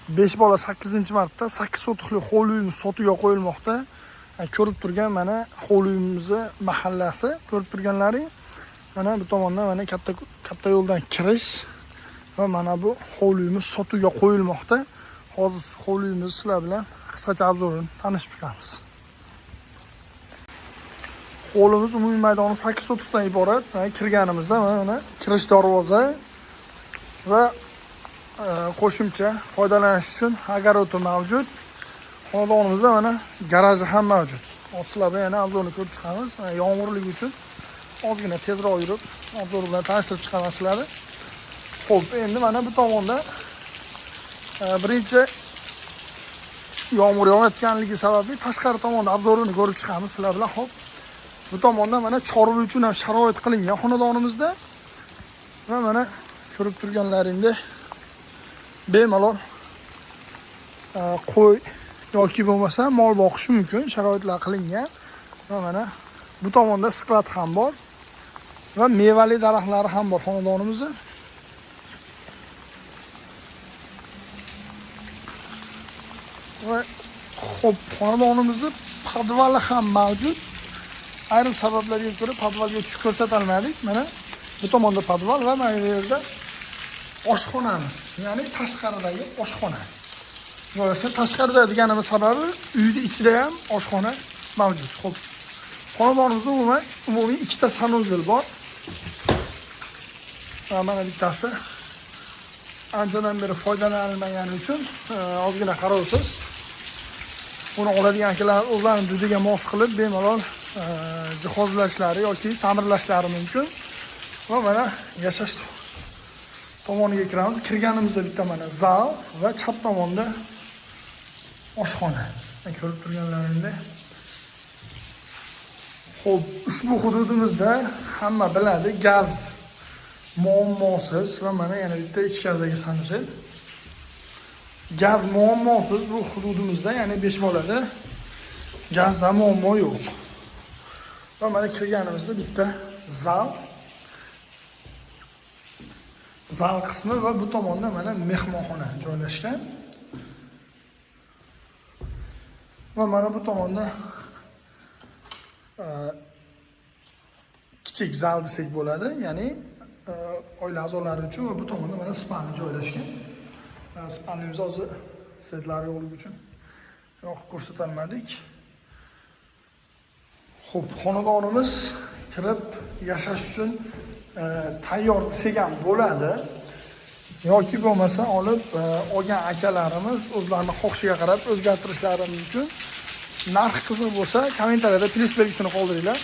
5 bola 8-marta 8 sotixli hovli uyimiz sotuvga qo'yilmoqda. Ko'rib turgan mana hovli uyimizni mahallasi, ko'rib turganlaring mana bu tomondan mana katta yo'ldan kirish va mana bu hovli uyimiz sotuvga qo'yilmoqda. Hozir hovli uyimizni sizlar bilan qisqacha obzorini tanishib chiqamiz. Hovlimiz umumiy maydoni 8 sotixdan iborat. Kirganimizda mana kirish darvoza va qo'shimcha foydalanish uchun огороди mavjud. Xonadonimizda mana garaji ham mavjud. Sizlarga yana obzorni ko'rib chiqamiz. Yomg'irligi uchun ozgina tezroq yurib, obzor bilan tanishtirib chiqaman sizlarni. Xo'p, endi mana bu tomonda birinchi yomg'ir yog'ayotganligi sababli tashqari tomonda obzorini ko'rib chiqamiz sizlar bilan. Xo'p, bu tomonda mana chorva uchun ham sharoit qilingan xonadonimizda va mana ko'rib turganlaringdek bemalol qo'y yoki bo'lmasa mol boqish mumkin, sharoitlar qilingan. Va mana bu tomonda sklad ham bor va mevali daraxtlari ham bor xonadonimizda. Va xo'p, xonadonimizda podvali ham mavjud. Ayrim sabablarga ko'ra podvalga tushib ko'rsatilmadik. Mana bu tomonda podval va mana bu yerda oshxonamiz, ya'ni tashqaridagi oshxona. Bo'lsa tashqarida deganimiz sababi uyning ichida ham oshxona mavjud. Xo'p, xonadonimizda umumiy ikkita sanuzel bor. Va mana bittasi anchadan beri foydalanilmagani uchun ozgina qarovsiz. Buni oladigan akalar o'zlarining dudiga mos qilib bemalol jihozlashlari yoki ta'mirlashlari mumkin. Va mana yashash tomoniga kiramiz. Kirganimizda bitta mana zal va chap tomonda oshxona. Ko'rib turganlaringdek. Xo'p, ushbu hududimizda hamma biladi, gaz muammosiz va mana yana bitta ichkaridagi sanuzel. Gaz muammosiz bu hududimizda, ya'ni 5 bolada gazda muammo yo'q. Va mana kirganimizda bitta zal qismi va bu tomonda mana mehmonxona joylashgan. Va mana bu tomonda kichik zal desak bo'ladi, ya'ni oila a'zolari uchun va bu tomonda mana spalni joylashgan. Spalnimiz hozir setlari yo'qligi uchun yoqib ko'rsatilmadik. Xo'p, xonadonimiz kirib yashash uchun tayyor desak ham bo'ladi. Yoki bo'lmasa olib olgan akalarimiz o'zlarining xohishiga qarab o'zgartirishlari mumkin. Narx qiziq bo'lsa kommentariyada plyus belgisini qoldiringlar.